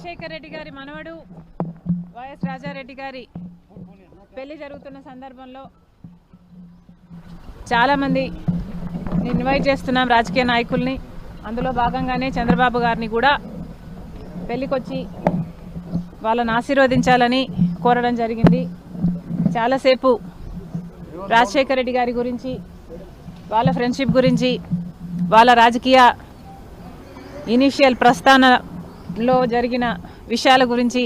రాజశేఖర్ రెడ్డి గారి మనవడు వైఎస్ రాజారెడ్డి గారి పెళ్లి జరుగుతున్న సందర్భంలో చాలామంది ఇన్వైట్ చేస్తున్నాం రాజకీయ నాయకుల్ని. అందులో భాగంగానే చంద్రబాబు గారిని కూడా పెళ్లికొచ్చి వాళ్ళని ఆశీర్వదించాలని కోరడం జరిగింది. చాలాసేపు రాజశేఖర్ రెడ్డి గారి గురించి, వాళ్ళ ఫ్రెండ్షిప్ గురించి, వాళ్ళ రాజకీయ ఇనిషియల్ ప్రస్థానంలో జరిగిన విషయాల గురించి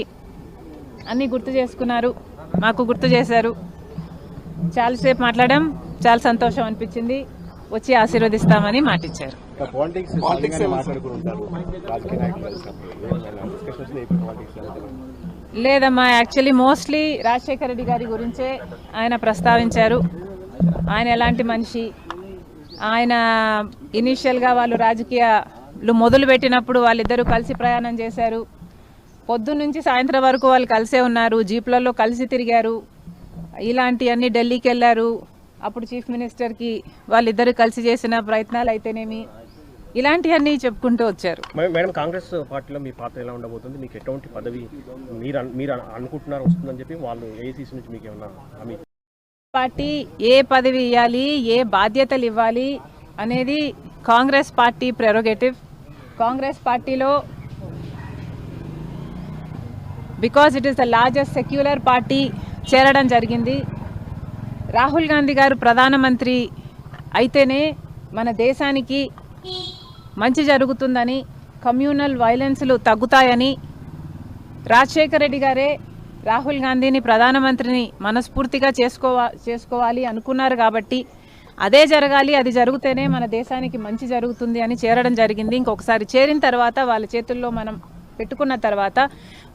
అన్నీ గుర్తు చేసుకున్నారు, మాకు గుర్తు చేశారు. చాలాసేపు మాట్లాడాం, చాలా సంతోషం అనిపించింది. వచ్చి ఆశీర్వదిస్తామని మాటిచ్చారు. లేదమ్మా, యాక్చువల్లీ మోస్ట్లీ రాజశేఖర్ రెడ్డి గారి గురించే ఆయన ప్రస్తావించారు. ఆయన ఎలాంటి మనిషి, ఆయన ఇనీషియల్గా వాళ్ళు రాజకీయాలు మొదలుపెట్టినప్పుడు వాళ్ళిద్దరూ కలిసి ప్రయాణం చేశారు. పొద్దున్న నుంచి సాయంత్రం వరకు వాళ్ళు కలిసే ఉన్నారు, జీప్లలో కలిసి తిరిగారు. ఇలాంటివన్నీ ఢిల్లీకి వెళ్ళారు. అప్పుడు చీఫ్ మినిస్టర్కి వాళ్ళిద్దరూ కలిసి చేసిన ప్రయత్నాలు అయితేనేమి, ఇలాంటివన్నీ చెప్పుకుంటూ వచ్చారు. మేడం, కాంగ్రెస్ పార్టీలో మీ పాత్ర ఎలా ఉండబోతుంది? మీకు ఎటువంటి పదవి మీరు అనుకుంటున్నారు వస్తుందని చెప్పి వాళ్ళు ఏఐసీసీ నుంచి మీకు ఏమన్నా హామీ? పార్టీ ఏ పదవి ఇవ్వాలి, ఏ బాధ్యతలు ఇవ్వాలి అనేది కాంగ్రెస్ పార్టీ ప్రెరోగేటివ్. కాంగ్రెస్ పార్టీలో because it is the largest secular party చేరడం జరిగింది. రాహుల్ గాంధీ గారు ప్రధానమంత్రి అయితేనే మన దేశానికి మంచి జరుగుతుందని, కమ్యూనల్ వైలెన్స్లు తగ్గుతాయని రాజశేఖర్ రెడ్డి గారే రాహుల్ గాంధీని ప్రధానమంత్రిని మనస్ఫూర్తిగా చేసుకోవాలి అనుకున్నారు. కాబట్టి అదే జరగాలి, అది జరిగితేనే మన దేశానికి మంచి జరుగుతుంది అని చేరడం జరిగింది. ఇంకొకసారి చేరిన తర్వాత వాళ్ళ చేతుల్లో మనం పెట్టుకున్న తర్వాత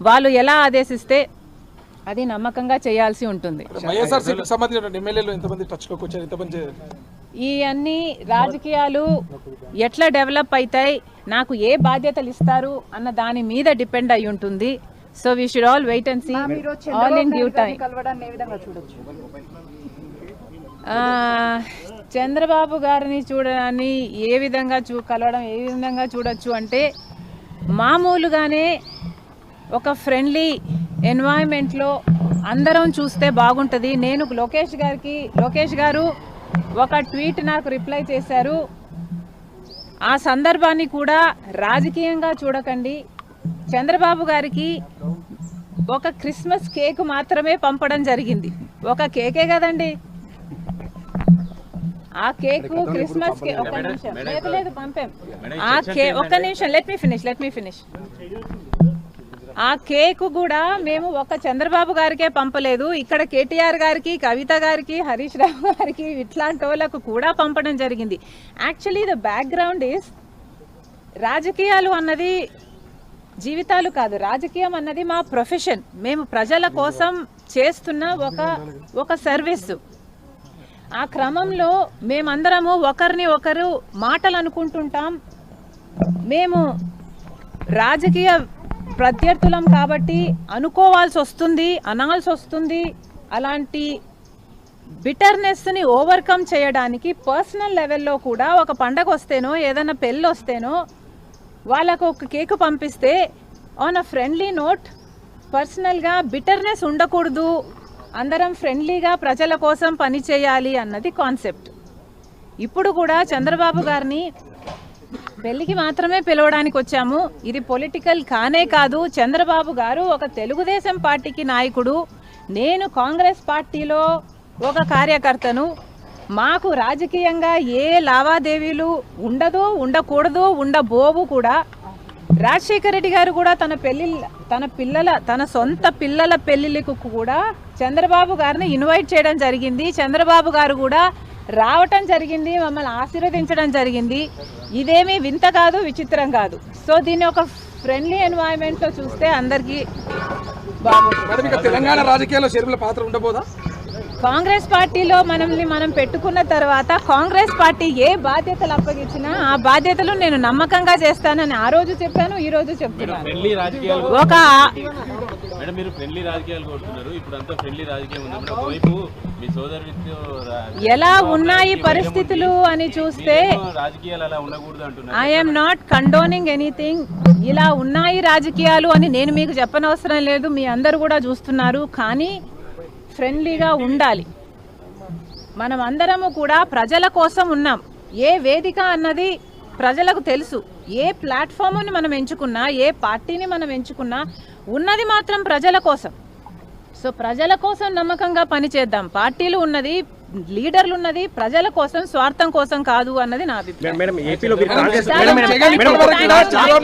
వాళ్ళు ఎలా ఆదేశిస్తే అది నమ్మకంగా చేయాల్సి ఉంటుంది. ఈ అన్ని రాజకీయాలు ఎట్లా డెవలప్ అవుతాయి, నాకు ఏ బాధ్యతలు ఇస్తారు అన్న దాని మీద డిపెండ్ అయి ఉంటుంది. So we should all wait and see, all in due time. Chandrababu గారిని చూడడాన్ని ఏ విధంగా కలవడం ఏ విధంగా చూడొచ్చు అంటే, మామూలుగానే ఒక ఫ్రెండ్లీ ఎన్వైరన్మెంట్లో అందరం చూస్తే బాగుంటుంది. నేను లోకేష్ గారు ఒక ట్వీట్ నాకు రిప్లై చేశారు. ఆ సందర్భాన్ని కూడా రాజకీయంగా చూడకండి. చంద్రబాబు గారికి ఒక క్రిస్మస్ కేక్ మాత్రమే పంపడం జరిగింది. ఒక కేకే కదండి ఆ కేక్, క్రిస్మస్ కేక్. ఒక్క నిమిషం, లేదు పంపాం. ఆ కేక్, ఒక్క నిమిషం, లెట్ మీ ఫినిష్. ఆ కేక్ కూడా మేము ఒక చంద్రబాబు గారికే పంపలేదు, ఇక్కడ కేటీఆర్ గారికి, కవిత గారికి, హరీష్ రావు గారికి, ఇట్లాంటి వాళ్ళకు కూడా పంపడం జరిగింది. యాక్చువల్లీ ద బ్యాక్గ్రౌండ్ ఈస్, రాజకీయాలు అన్నది జీవితాలు కాదు, రాజకీయం అన్నది మా ప్రొఫెషన్. మేము ప్రజల కోసం చేస్తున్న ఒక సర్వీస్. ఆ క్రమంలో మేమందరము ఒకరిని ఒకరు మాటలు అనుకుంటుంటాం. మేము రాజకీయ ప్రత్యర్థులం కాబట్టి అనుకోవాల్సి వస్తుంది, అనాల్సి వస్తుంది. అలాంటి బిటర్నెస్ని ఓవర్కమ్ చేయడానికి పర్సనల్ లెవెల్లో కూడా ఒక పండగ వస్తేనో, ఏదైనా పెళ్ళి వస్తేనో వాళ్ళకు ఒక కేక్ పంపిస్తే ఆన్ అ ఫ్రెండ్లీ నోట్, పర్సనల్గా బిటర్నెస్ ఉండకూడదు, అందరం ఫ్రెండ్లీగా ప్రజల కోసం పని చేయాలి అన్నది కాన్సెప్ట్. ఇప్పుడు కూడా చంద్రబాబు గారిని పెళ్లికి మాత్రమే పిలవడానికి వచ్చాము. ఇది పొలిటికల్ కానే కాదు. చంద్రబాబు గారు ఒక తెలుగుదేశం పార్టీకి నాయకుడు, నేను కాంగ్రెస్ పార్టీలో ఒక కార్యకర్తను. మాకు రాజకీయంగా ఏ లావాదేవీలు ఉండదు, ఉండకూడదు, ఉండబోవు కూడా. రాజశేఖర్ రెడ్డి గారు కూడా తన సొంత పిల్లల పెళ్లిళ్ళకు కూడా చంద్రబాబు గారిని ఇన్వైట్ చేయడం జరిగింది. చంద్రబాబు గారు కూడా రావటం జరిగింది, మమ్మల్ని ఆశీర్వదించడం జరిగింది. ఇదేమీ వింత కాదు, విచిత్రం కాదు. సో దీన్ని ఒక ఫ్రెండ్లీ ఎన్వైరన్మెంట్లో చూస్తే అందరికీ బాగుంటుంది. తెలంగాణ రాజకీయాల్లో షర్మిల పాత్ర ఉండబోదా? కాంగ్రెస్ పార్టీలో మనం పెట్టుకున్న తర్వాత కాంగ్రెస్ పార్టీ ఏ బాధ్యతలు అప్పగించినా ఆ బాధ్యతలు నేను నమ్మకంగా చేస్తానని ఆ రోజు చెప్పాను, ఈ రోజు చెప్తున్నాను. మేడం మీరు ఫ్రెండ్లీ రాజకీయాలు కోరుతున్నారు, ఇప్పుడు అంతా ఫ్రెండ్లీ రాజకీయం ఉంది మేడం. ఒకవైపు మీ సోదరుడితో ఎలా ఉన్నాయి పరిస్థితులు అని చూస్తే రాజకీయాలు అలా ఉండకూడదు అంటున్నారు. I'm not condoning anything. ఇలా ఉన్నాయి రాజకీయాలు అని నేను మీకు చెప్పనవసరం లేదు, మీ అందరూ కూడా చూస్తున్నారు. కానీ ఫ్రెండ్లీగా ఉండాలి. మనం అందరము కూడా ప్రజల కోసం ఉన్నాం. ఏ వేదిక అన్నది ప్రజలకు తెలుసు. ఏ ప్లాట్ఫామ్ని మనం ఎంచుకున్నా, ఏ పార్టీని మనం ఎంచుకున్నా ఉన్నది మాత్రం ప్రజల కోసం. సో ప్రజల కోసం నమ్మకంగా పనిచేద్దాం. పార్టీలు ఉన్నది, లీడర్లు ఉన్నది ప్రజల కోసం, స్వార్థం కోసం కాదు అన్నది నా అభిప్రాయం. మేడం ఏపీలో మీరు కాంగ్రెస్ జగన్ ఇప్పటివరకు కూడా చాలా